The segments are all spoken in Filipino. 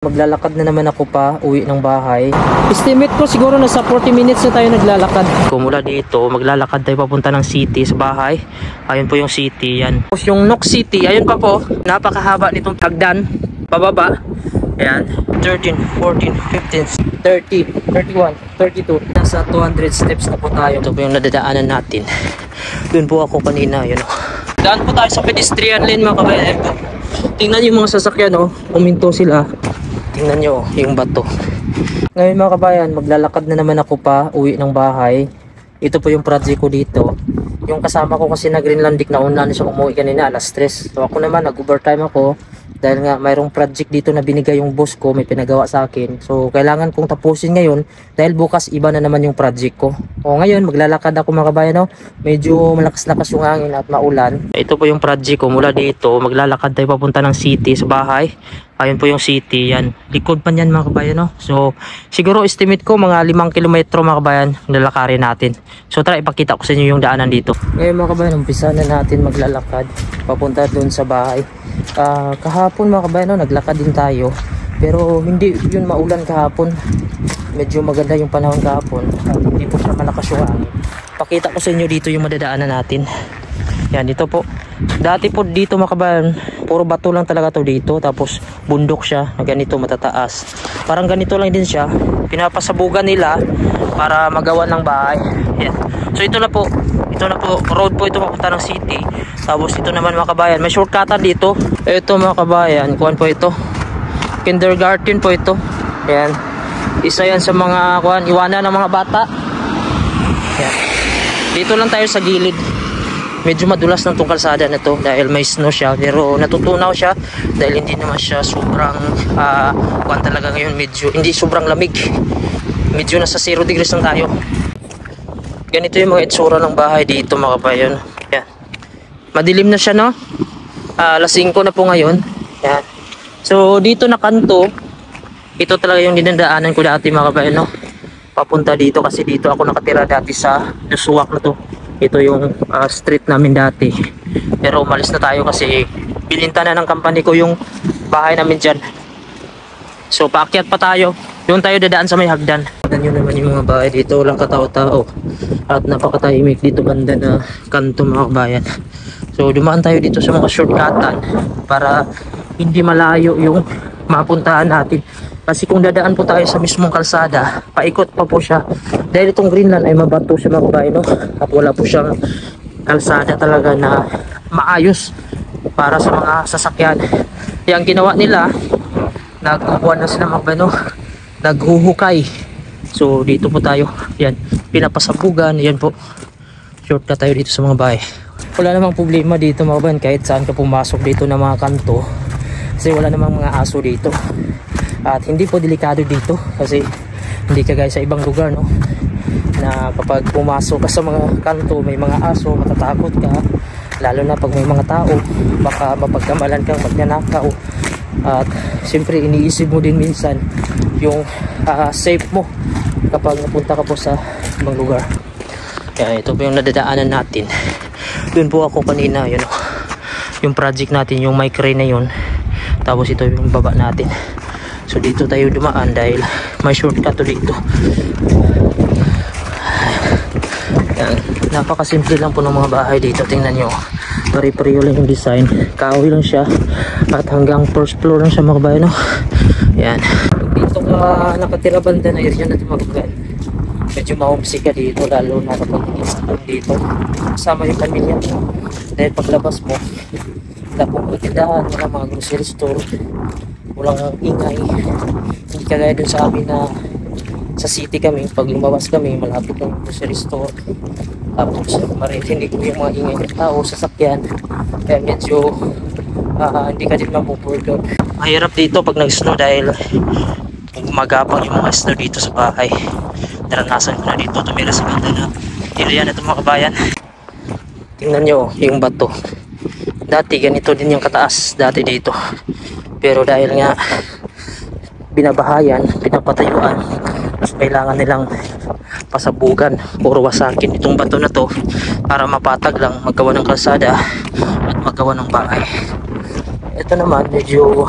Maglalakad na naman ako pa uwi ng bahay. Estimate ko siguro nasa 40 minutes na tayo naglalakad. Mula dito, maglalakad tayo papunta ng city sa bahay. Ayun po yung city, yan. Tapos yung Nok City, ayun pa po. Napakahaba nitong hagdan. Pababa. Ayan. 13, 14, 15, 30, 31, 32. Nasa 200 steps na po tayo. Ito po yung nadadaanan natin. Doon po ako kanina, yun. Daan po tayo sa pedestrian lane mga kabayan. Tingnan yung mga sasakyan, oh. Uminto sila. Tingnan nyo yung bato. Ngayon mga kabayan, maglalakad na naman ako pa uwi ng bahay. Ito po yung project ko dito. Yung kasama ko kasi na Greenlandic na una na siya umuwi kanina alas 3. So ako naman nag-overtime ako dahil nga mayroong project dito na binigay yung boss ko, may pinagawa sa akin. So kailangan kong tapusin ngayon dahil bukas iba na naman yung project ko. O ngayon maglalakad ako mga kabayan, no? Medyo malakas-lakas yung hangin at maulan. Ito po yung project ko. Mula dito maglalakad tayo papunta ng city sa bahay. Ayun po yung city, yan. Likod pa niyan mga kabayan, no? So, siguro estimate ko mga 5 kilometro mga kabayan, lalakarin natin. So, tara ipakita ko sa inyo yung daanan dito. Ngayon mga kabayan, umpisa na natin maglalakad papunta doon sa bahay. Kahapon mga kabayan, no, naglakad din tayo. Pero hindi yun maulan kahapon. Medyo maganda yung panahon kahapon. Hindi po siya malakas yung hangin. Pakita ko sa inyo dito yung madadaanan natin. Yan, dito po. Dati po dito mga kabayan, puro bato lang talaga to dito. Tapos bundok siya, ganito matataas. Parang ganito lang din siya. Pinapasabugan nila para magawa ng bahay. Yan. So ito na po. Ito na po, road po ito papunta ng city. Tapos ito naman mga kabayan, may shortcutan dito. Ito mga kabayan, kuhan po ito. Kindergarten po ito. Yan. Isa yan sa mga kuhan, iwanan ng mga bata. Yan. Dito lang tayo sa gilid. Medyo madulas ng tong kalsada na to dahil may snow siya, pero natutunaw siya dahil hindi naman siya sobrang kuhan talaga ngayon, medyo hindi sobrang lamig. Medyo nasa 0 degrees lang tayo. Ganito yung mga itsura ng bahay dito mga kabayan. Yan. Madilim na siya, no? Alas 5 na po ngayon. Yan. So dito na kanto, ito talaga yung dinadaanan ko dati mga kabayan, no? Papunta dito kasi dito ako nakatira dati sa Nusuak na to. Ito yung street namin dati. Pero umalis na tayo kasi bininta na ng company ko yung bahay namin dyan. So paakyat pa tayo. Doon tayo dadaan sa may hagdan. Tignan nyo naman yung mga bahay dito. Walang katao-tao. At napakatahimik dito banda na kanto mga kabayan. So dumaan tayo dito sa mga shortcutan para hindi malayo yung mapuntahan natin. Kasi kung dadaan po tayo sa mismong kalsada, paikot pa po siya. Dahil itong Greenland ay mabato siya mga kabayan, no? At wala po siyang kalsada talaga na maayos para sa mga sasakyan. Yang ginawa nila, nagkukuha na sila mga kabayan, no? Naghuhukay. So dito po tayo. Yan, pinapasabugan. Yan po. Shortcut tayo dito sa mga bahay. Wala namang problema dito mga kabayan kahit saan ka pumasok dito ng mga kanto. Kasi wala namang mga aso dito. At hindi po delikado dito kasi hindi kagaya sa ibang lugar, no, na kapag pumasok ka sa mga kanto may mga aso, matatakot ka, lalo na pag may mga tao, baka mapagkamalan kang magnanakaw. At siyempre iniisip mo din minsan yung safe mo kapag napunta ka po sa ibang lugar. Kaya ito po yung nadadaanan natin. Doon po ako kanina, yun, yung project natin, yung mic crane na yun. Tapos ito yung baba natin. So dito tayo dumaan dahil may shortcut to dito. Yan. Napakasimple lang po ng mga bahay dito. Tingnan nyo. Pari-pariyo lang yung design. Kahoy lang siya. At hanggang first floor lang siya mga kabayan, no? Yan. Dito ka nakatira banda na area na ito mga kabayan. Medyo ma-homesick ka dito lalo na kapag install dito. Kasama yung pamilya mo. Dahil paglabas mo, wala pong magandaan, wala mga grocery store. Walang ingay. Hindi kagaya dun sa amin na sa city kami, pag lumabas kami malapit ng grocery store, tapos maririnig mo yung mga ingay ng tao, sasakyan, kaya medyo hindi ka din mapupur doon. Mahirap dito pag nag-snow dahil magapang yung mga snow dito sa bahay. Naranasan ko na dito tumira sa banda na area na ito mga kabayan. Tingnan nyo yung bato, dati ganito din yung kataas dati dito. Pero dahil nga binabahayan, pinapatayuan, mas kailangan nilang pasabugan, puro wasakin itong bato na to para mapatag lang, magawa ng kalsada at magawa ng bahay. Ito naman medyo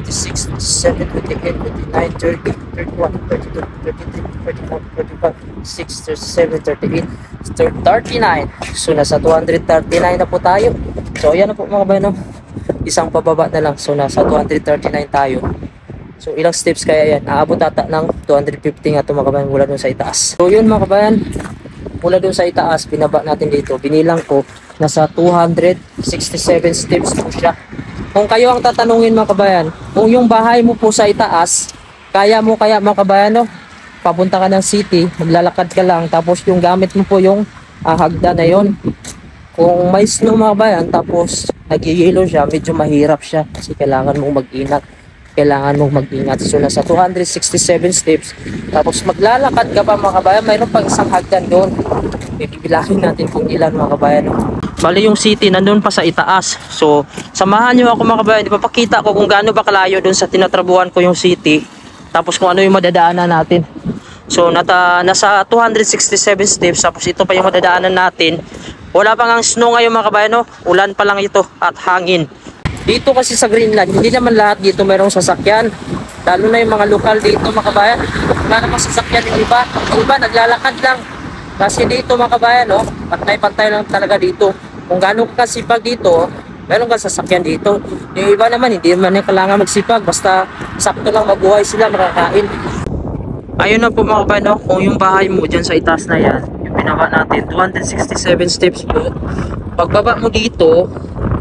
26, 27, 28, 29, 30, 31, 32, 33, 34, 35, 6, 37, 38, 39. So nasa 239 na po tayo. So ayan na po mga kabayan, no? Isang pababa na lang. So nasa 239 tayo. So ilang steps kaya yan? Aabot ata ng 250 nga ito mga kabayan mula dun sa itaas. So yun mga kabayan, mula dun sa itaas, binaba natin dito. Binilang ko, nasa 267 steps po siya. Kung kayo ang tatanungin mga kabayan, kung yung bahay mo po sa itaas, kaya mo kaya mga kabayan, no? Papunta ka ng city, maglalakad ka lang, tapos yung gamit mo po yung hagda na yon. Kung may snow mga kabayan, tapos nag-yellow siya, medyo mahirap siya kasi kailangan mong mag-ingat. So nasa 267 steps, tapos maglalakad ka pa mga kabayan, mayroon pang isang hagdan doon. Bibilangin natin kung ilan mga kabayan, no? Bali yung city nandun pa sa itaas. So samahan nyo ako mga kabayan, ipapakita ko kung gaano ba kalayo doon sa tinatrabuhan ko yung city, tapos kung ano yung madadaanan natin. So nasa 267 steps, tapos ito pa yung madadaanan natin. Wala pang ang snow ngayon mga kabayan, no? Ulan pa lang ito at hangin. Dito kasi sa Greenland, hindi naman lahat dito mayroong sasakyan. Lalo na yung mga lokal dito mga kabayan, wala namang sasakyan yung iba. Yung iba naglalakad lang. Kasi dito mga kabayan, no? Pantay-pantay lang talaga dito. Kung gaano ka kasipag dito, meron ka sasakyan dito. Yung iba naman, hindi naman yung kailangan magsipag. Basta sakto lang mabuhay sila, makakain. Ayun na po mga kabayan, no? Kung yung bahay mo dyan sa itaas na yan, yung pinaba natin, 267 steps po. Pagbaba mo dito,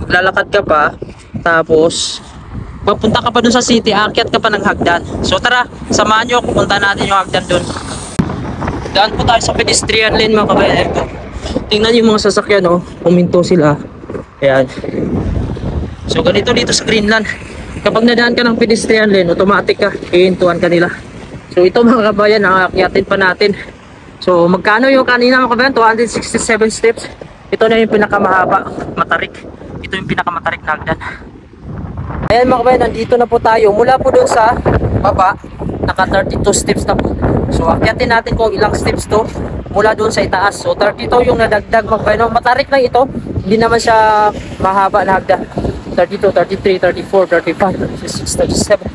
maglalakad ka pa, tapos papunta ka pa dun sa city, aakyat ka pa ng hagdan. So tara, samahan nyo, pupunta natin yung hagdan dun. Daan po tayo sa pedestrian lane mga kabayan. Tingnan yung mga sasakyan, no? Puminto sila. Ayan. So ganito dito sa Greenland, kapag nadaan ka ng pedestrian lane, automatic ka, iintuan ka nila. So ito mga kabayan, aakyatin pa natin. So magkano yung kanina mga kabayan? 267 steps. Ito na yung pinakamahaba, matarik. Ito yung pinakamatarik na hagdan. Ayan mga kabayan, nandito na po tayo. Mula po doon sa baba, naka 32 steps na po. So akyatin natin kung ilang steps to mula doon sa itaas. So 32 yung nadagdag mga kabayan. Matarik lang ito. Hindi naman siya mahaba na hagdan. 32, 33, 34, 35, 36, 37,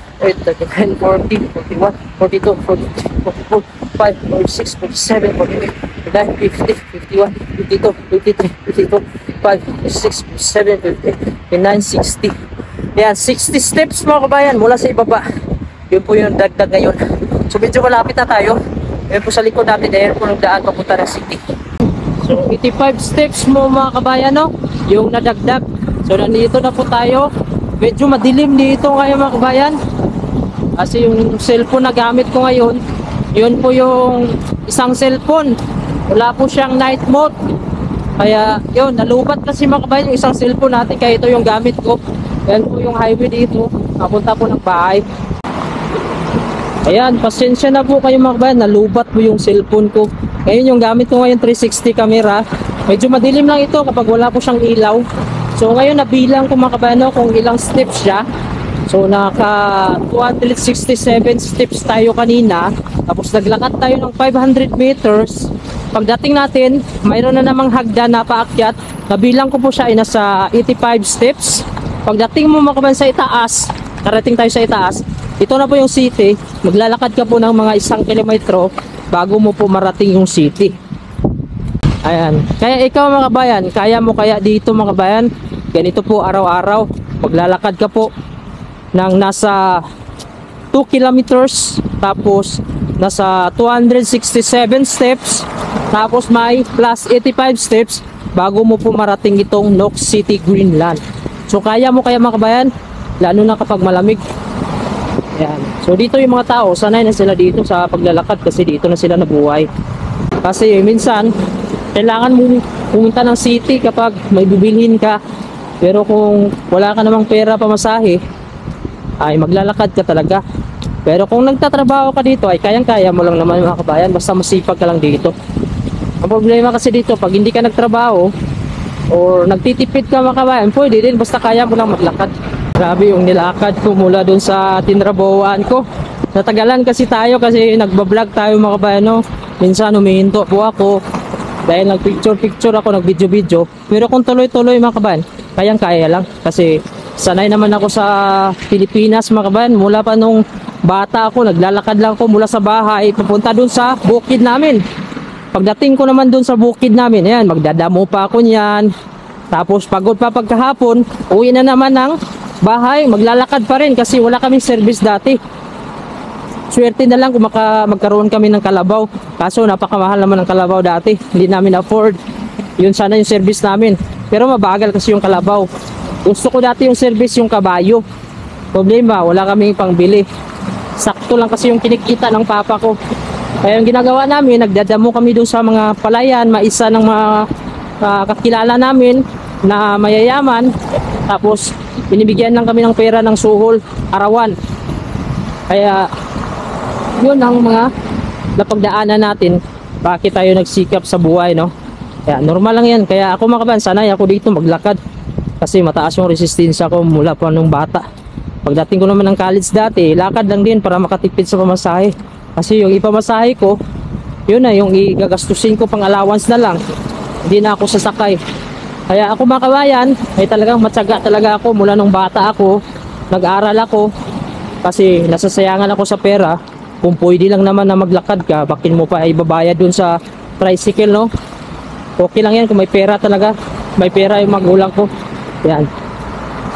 39, 40, 41, 42, 43, 44, 45, 46, 47, 48, 49, 50, 51, 52, 53, 52, 55, 56, 57, 58, 59, 60. Yan, 60 steps mga kabayan mula sa ibaba. Yun po yung dagdag ngayon. So medyo malapit na tayo. Yun po sa likod natin, dahil po nagdaan papunta ng city. So 85 steps mo mga kabayan, no? Yung nadagdag. So nandito na po tayo. Medyo madilim dito ngayon mga kabayan. Kasi yung cellphone na gamit ko ngayon, yun po yung isang cellphone. Wala po siyang night mode. Kaya yun, nalubat kasi mga kabayan yung isang cellphone natin. Kaya ito yung gamit ko. Yan po yung highway dito. Napunta po ng bahay. Ayan, pasensya na po kayo mga kabayan. Nalubat po yung cellphone ko. Ngayon yung gamit ko ngayon 360 camera. Medyo madilim lang ito kapag wala po siyang ilaw. So ngayon nabilang ko mga kabayan, no, kung ilang steps siya. So naka 267 steps tayo kanina. Tapos naglakad tayo ng 500 meters. Pagdating natin, mayroon na namang hagdan na paakyat. Nabilang ko po siya ay nasa 85 steps. Pagdating mo mga kabayan sa itaas, karating tayo sa itaas, ito na po yung city. Maglalakad ka po ng mga 1 kilometro bago mo po marating yung city. Ayan. Kaya ikaw mga kabayan, kaya mo kaya dito mga kabayan, ganito po araw-araw. Maglalakad ka po ng nasa 2 kilometers, tapos nasa 267 steps, tapos may plus 85 steps bago mo po marating itong Nook City, Greenland. So kaya mo kaya mga kabayan, lalo na kapag malamig. Ayan. So dito yung mga tao, sanay na sila dito sa paglalakad kasi dito na sila nabuhay. Kasi minsan, kailangan mo pumunta ng city kapag may bibilhin ka. Pero kung wala ka namang pera pamasahe, ay maglalakad ka talaga. Pero kung nagtatrabaho ka dito, ay kayang-kaya mo lang naman mga kabayan, basta masipag ka lang dito. Ang problema kasi dito, pag hindi ka nagtrabaho or nagtitipid ka mga kabayan, pwede din, basta kaya mo lang maglakad. Grabe yung nilakad ko mula dun sa tinrabahoan ko. Natagalan kasi tayo kasi nagbablog tayo mga kabayan, no? Minsan humihinto po ako dahil nagpicture-picture ako, nagvideo-video. Pero kung tuloy-tuloy mga kabayan, kayang-kaya lang kasi Sanay naman ako sa Pilipinas mga kabayan. Mula pa nung bata ako, naglalakad lang ako mula sa bahay papunta dun sa bukid namin. Pagdating ko naman dun sa bukid namin, ayan, magdadamo pa ako niyan. Tapos pagod pa pagkahapon, uwi na naman ng bahay, maglalakad pa rin kasi wala kaming service dati. Swerte na lang kung magkaroon kami ng kalabaw. Kaso napakamahal naman ng kalabaw dati, hindi namin afford. Yun sana yung service namin. Pero mabagal kasi yung kalabaw. Gusto ko dati yung service yung kabayo. Problema, wala kaming pangbili. Sakto lang kasi yung kinikita ng papa ko. Kaya yung ginagawa namin, nagdadamo kami doon sa mga palayan, maisa ng mga kakilala namin na mayayaman. Tapos binibigyan lang kami ng pera ng suhol, arawan. Kaya yun ang mga napagdaanan natin. Bakit tayo nagsikap sa buhay, no? Kaya normal lang yan. Kaya ako mga kabayan, sanay ako dito maglakad. Kasi mataas yung resistensya ko mula pa nung bata. Pagdating ko naman ng college dati, lakad lang din para makatipid sa pamasahe. Kasi yung ipamasahe ko, yun na yung igagastusin ko pang allowance na lang. Hindi na ako sasakay. Kaya ako mga kabayan, ay talagang matyaga talaga ako mula nung bata ako. Nag-aral ako kasi nasasayangan ako sa pera. Kung pwede lang naman na maglakad ka, bakit mo pa ibabayad dun sa tricycle, no? Okay lang yan kung may pera talaga. May pera yung magulang ko. Yan.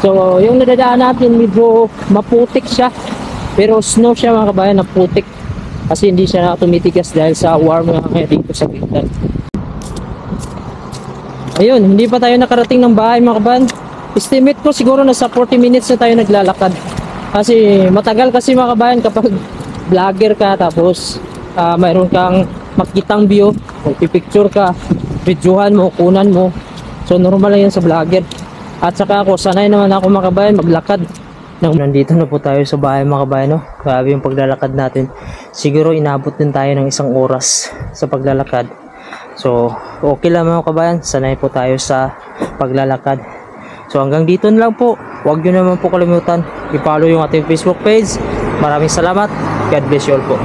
So, yung nadadaan natin, medyo maputik siya. Pero snow siya mga kabayan, naputik. Kasi hindi siya tumitigas dahil sa warm nga kaya dito sa gitna. Ayun, hindi pa tayo nakarating ng bahay mga kabayan. Estimate ko siguro nasa 40 minutes na tayo naglalakad. Kasi matagal kasi mga kabayan kapag vlogger ka tapos mayroon kang makitang view, magpipicture ka, videohan mo, kunan mo. So normal lang yan sa vlogger. At saka ako, sanay naman ako mga kabayan maglakad. Nandito na po tayo sa bahay mga kabayan, no? Grabe yung paglalakad natin. Siguro inabot din tayo ng 1 oras sa paglalakad. So okay lang mga kabayan, sanay po tayo sa paglalakad. So hanggang dito na lang po. Huwag nyo naman po kalimutan i-follow yung ating Facebook page. Maraming salamat. God bless you all po.